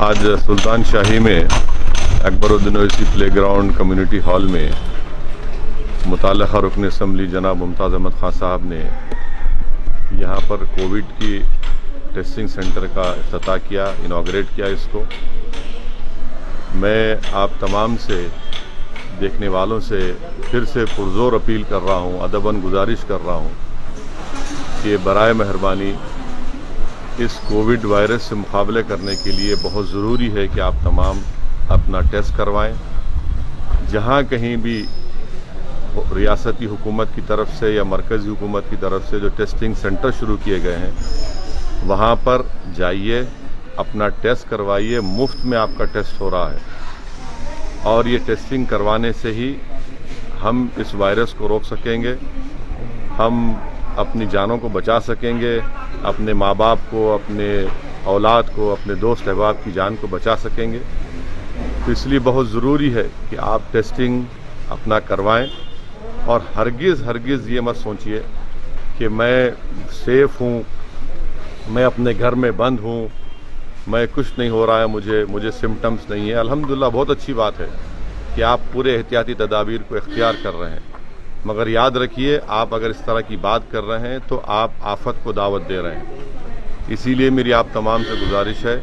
आज सुल्तान शाही में Akbaruddin Owaisi play ground community hall में मुताल्लिक़ा रुकन असम्बली जनाब मुमताज़ अहमद ख़ान साहब ने यहाँ पर कोविड की टेस्टिंग सेंटर का इफ्तिताह किया, इनॉग्रेट किया इसको। मैं आप तमाम से, देखने वालों से फिर से पुरज़ोर अपील कर रहा हूँ, अदबन गुजारिश कर रहा हूँ कि बराए मेहरबानी इस कोविड वायरस से मुकाबले करने के लिए बहुत ज़रूरी है कि आप तमाम अपना टेस्ट करवाएं। जहाँ कहीं भी रियासती हुकूमत की तरफ से या मरकज़ी हुकूमत की तरफ से जो टेस्टिंग सेंटर शुरू किए गए हैं, वहाँ पर जाइए, अपना टेस्ट करवाइए। मुफ्त में आपका टेस्ट हो रहा है और ये टेस्टिंग करवाने से ही हम इस वायरस को रोक सकेंगे, हम अपनी जानों को बचा सकेंगे, अपने माँ बाप को, अपने औलाद को, अपने दोस्त अहबाब की जान को बचा सकेंगे। तो इसलिए बहुत ज़रूरी है कि आप टेस्टिंग अपना करवाएं और हरगिज़ ये मत सोचिए कि मैं सेफ़ हूँ, मैं अपने घर में बंद हूँ, मैं कुछ नहीं हो रहा है, मुझे सिम्टम्स नहीं है। अल्हम्दुलिल्लाह बहुत अच्छी बात है कि आप पूरे एहतियाती तदाबीर को इख्तियार कर रहे हैं, मगर याद रखिए, आप अगर इस तरह की बात कर रहे हैं तो आप आफत को दावत दे रहे हैं। इसीलिए मेरी आप तमाम से गुजारिश है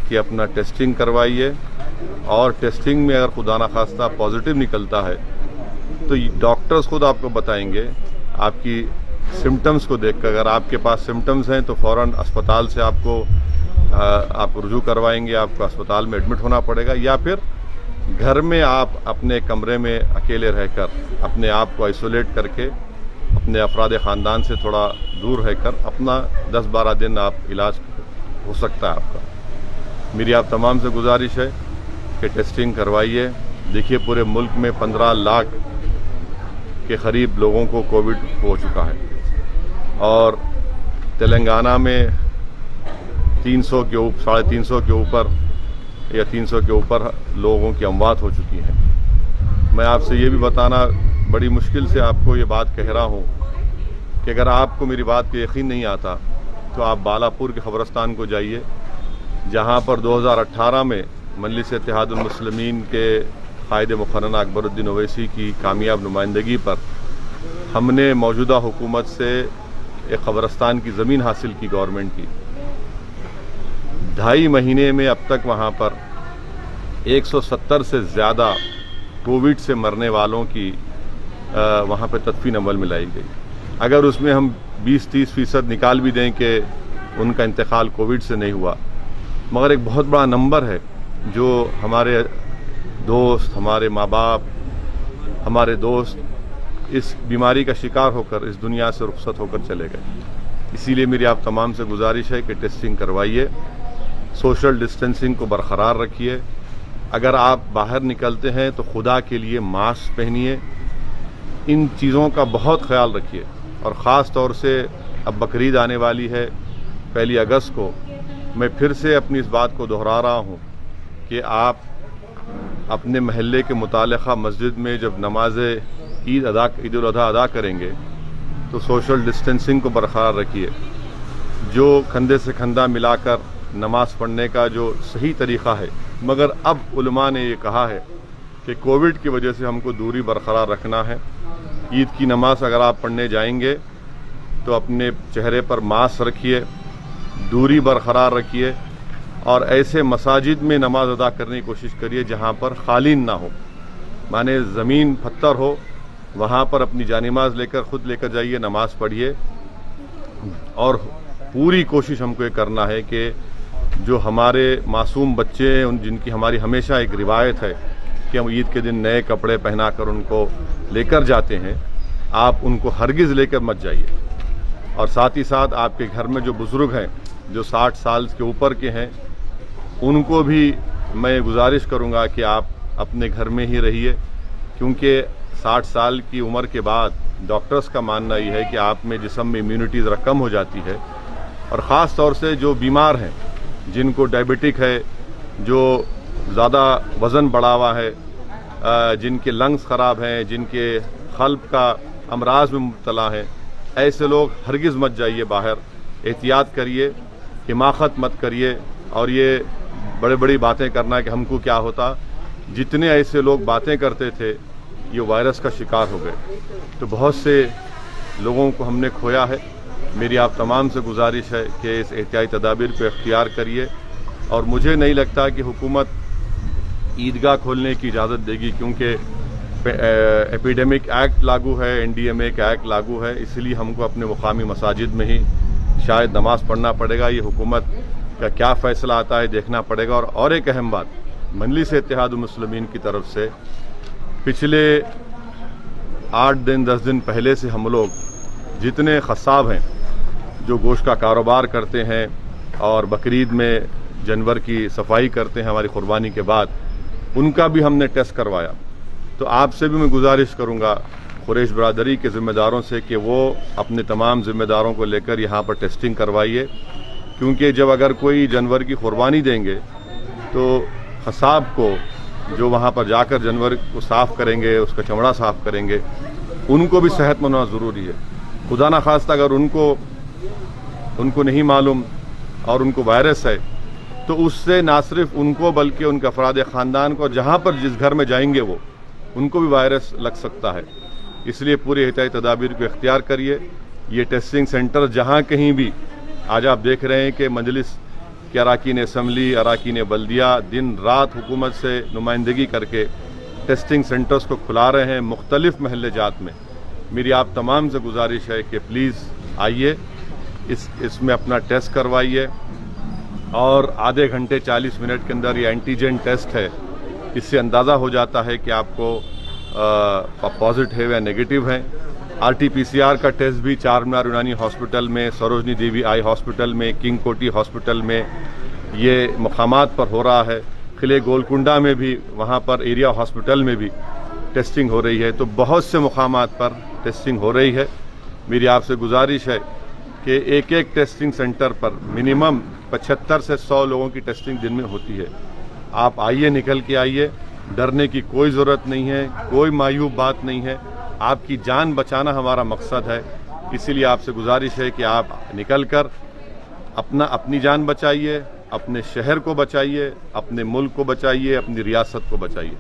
कि अपना टेस्टिंग करवाइए और टेस्टिंग में अगर खुदा न खास्ता पॉजिटिव निकलता है तो डॉक्टर्स खुद आपको बताएंगे आपकी सिम्टम्स को देखकर। अगर आपके पास सिम्टम्स हैं तो फ़ौरन अस्पताल से आपको रुजू करवाएंगे, आपको अस्पताल में एडमिट होना पड़ेगा, या फिर घर में आप अपने कमरे में अकेले रहकर अपने आप को आइसोलेट करके अपने अफराद ख़ानदान से थोड़ा दूर रहकर अपना 10-12 दिन आप इलाज हो सकता है आपका। मेरी आप तमाम से गुजारिश है कि टेस्टिंग करवाइए। देखिए, पूरे मुल्क में 15 लाख के करीब लोगों को कोविड हो चुका है और तेलंगाना में 300 के ऊपर, 350 के ऊपर या 300 के ऊपर लोगों की अमवात हो चुकी हैं। मैं आपसे ये भी बताना बड़ी मुश्किल से आपको ये बात कह रहा हूँ कि अगर आपको मेरी बात पे यकीन नहीं आता तो आप बालापुर के ख़बरस्तान को जाइए, जहाँ पर 2018 में मजलिस इत्तेहादुल मुस्लिमीन के क़ायद मुक़र्रर अकबरुद्दीन ओवैसी की कामयाब नुमाइंदगी पर हमने मौजूदा हुकूमत से एक क़बरस्तान की ज़मीन हासिल की गवर्नमेंट की। 2.5 महीने में अब तक वहाँ पर 170 से ज़्यादा कोविड से मरने वालों की वहाँ पर तदफीन अमल में लाई गई। अगर उसमें हम 20-30% निकाल भी दें कि उनका इंतकाल कोविड से नहीं हुआ, मगर एक बहुत बड़ा नंबर है जो हमारे दोस्त, हमारे माँ बाप, हमारे दोस्त इस बीमारी का शिकार होकर इस दुनिया से रुखसत होकर चले गए। इसीलिए मेरी आप तमाम से गुजारिश है कि टेस्टिंग करवाइए, सोशल डिस्टेंसिंग को बरकरार रखिए। अगर आप बाहर निकलते हैं तो खुदा के लिए मास्क पहनिए। इन चीज़ों का बहुत ख्याल रखिए और ख़ास तौर से अब बकरीद आने वाली है 1 अगस्त को। मैं फिर से अपनी इस बात को दोहरा रहा हूँ कि आप अपने महल्ले के मुतालिका मस्जिद में जब नमाज ईद उल अज़हा अदा करेंगे तो सोशल डिस्टेंसिंग को बरकरार रखिए। जो कंधे से कंधा मिलाकर नमाज पढ़ने का जो सही तरीक़ा है, मगर अब उलमा ने ये कहा है कि कोविड की वजह से हमको दूरी बरकरार रखना है। ईद की नमाज अगर आप पढ़ने जाएंगे तो अपने चेहरे पर मास्क रखिए, दूरी बरकरार रखिए और ऐसे मसाजिद में नमाज अदा करने की कोशिश करिए जहाँ पर खालीन ना हो, माने ज़मीन पत्थर हो, वहाँ पर अपनी जानिमाज खुद लेकर जाइए, नमाज पढ़िए। और पूरी कोशिश हमको ये करना है कि जो हमारे मासूम बच्चे हैं, जिनकी हमारी हमेशा एक रिवायत है कि हम ईद के दिन नए कपड़े पहना कर उनको लेकर जाते हैं, आप उनको हरगिज़ लेकर मत जाइए। और साथ ही साथ आपके घर में जो बुज़ुर्ग हैं, जो 60 साल के ऊपर के हैं, उनको भी मैं गुजारिश करूंगा कि आप अपने घर में ही रहिए, क्योंकि 60 साल की उम्र के बाद डॉक्टर्स का मानना ये है कि आप में जिस्म में इम्यूनिटी ज़रा कम हो जाती है। और ख़ास तौर से जो बीमार हैं, जिनको डायबिटिक है, जो ज़्यादा वज़न बढ़ा हुआ है, जिनके लंग्स ख़राब हैं, जिनके क़ल्ब का अमराज में मुब्तला हैं, ऐसे लोग हरगिज़ मत जाइए बाहर। एहतियात करिए, हिमाकत मत करिए और ये बड़ी बड़ी बातें करना कि हमको क्या होता। जितने ऐसे लोग बातें करते थे ये वायरस का शिकार हो गए, तो बहुत से लोगों को हमने खोया है। मेरी आप तमाम से गुजारिश है कि इस एहतियाती तदाबीर को इख्तियार करिए, और मुझे नहीं लगता कि हुकूमत ईदगाह खोलने की इजाज़त देगी, क्योंकि एपिडेमिक एक्ट लागू है, NDMA का एक्ट लागू है, इसलिए हमको अपने मुकामी मसाजिद में ही शायद नमाज़ पढ़ना पड़ेगा। ये हुकूमत का क्या फ़ैसला आता है देखना पड़ेगा। और एक अहम बात, मजलिस इत्तेहाद मुस्लिमीन की तरफ से पिछले 8 दिन 10 दिन पहले से हम लोग जितने ख़स्साब हैं जो गोश्त का कारोबार करते हैं और बकरीद में जानवर की सफाई करते हैं हमारी कुर्बानी के बाद, उनका भी हमने टेस्ट करवाया। तो आपसे भी मैं गुजारिश करूंगा कुरैश बरादरी के ज़िम्मेदारों से कि वो अपने तमाम ज़िम्मेदारों को लेकर यहाँ पर टेस्टिंग करवाइए, क्योंकि जब अगर कोई जानवर की कुर्बानी देंगे तो ख़साब को जो वहाँ पर जाकर जानवर को साफ़ करेंगे, उसका चमड़ा साफ़ करेंगे, उनको भी सेहतमंद होना ज़रूरी है। खुदा ना खास्ता अगर उनको नहीं मालूम और उनको वायरस है, तो उससे ना सिर्फ उनको बल्कि उनके अफराद ख़ानदान को, जहाँ पर जिस घर में जाएंगे वो, उनको भी वायरस लग सकता है। इसलिए पूरी एहतियाती तदाबीर को इख्तियार करिए। ये टेस्टिंग सेंटर जहाँ कहीं भी, आज आप देख रहे हैं कि मजलिस के अराकीन असम्बली, अराकीन बल्दिया दिन रात हुकूमत से नुमाइंदगी करके टेस्टिंग सेंटर्स को खुला रहे हैं मुख्तलिफ महल्ले जात में। मेरी आप तमाम से गुजारिश है कि प्लीज़ आइए, इसमें अपना टेस्ट करवाइए, और आधे घंटे 40 मिनट के अंदर ये एंटीजन टेस्ट है, इससे अंदाज़ा हो जाता है कि आपको पॉजिटिव या नेगेटिव हैं। RT-PCR का टेस्ट भी चार मीनार यूनानी हॉस्पिटल में, सरोजनी देवी आई हॉस्पिटल में, किंग कोटी हॉस्पिटल में ये मकामात पर हो रहा है। किले गोलकुंडा में भी, वहाँ पर एरिया हॉस्पिटल में भी टेस्टिंग हो रही है। तो बहुत से मकामात पर टेस्टिंग हो रही है। मेरी आपसे गुजारिश है कि एक एक टेस्टिंग सेंटर पर मिनिमम 75 से 100 लोगों की टेस्टिंग दिन में होती है। आप आइए, निकल के आइए, डरने की कोई ज़रूरत नहीं है, कोई मायूब बात नहीं है। आपकी जान बचाना हमारा मकसद है, इसीलिए आपसे गुजारिश है कि आप निकल कर अपनी जान बचाइए, अपने शहर को बचाइए, अपने मुल्क को बचाइए, अपनी रियासत को बचाइए।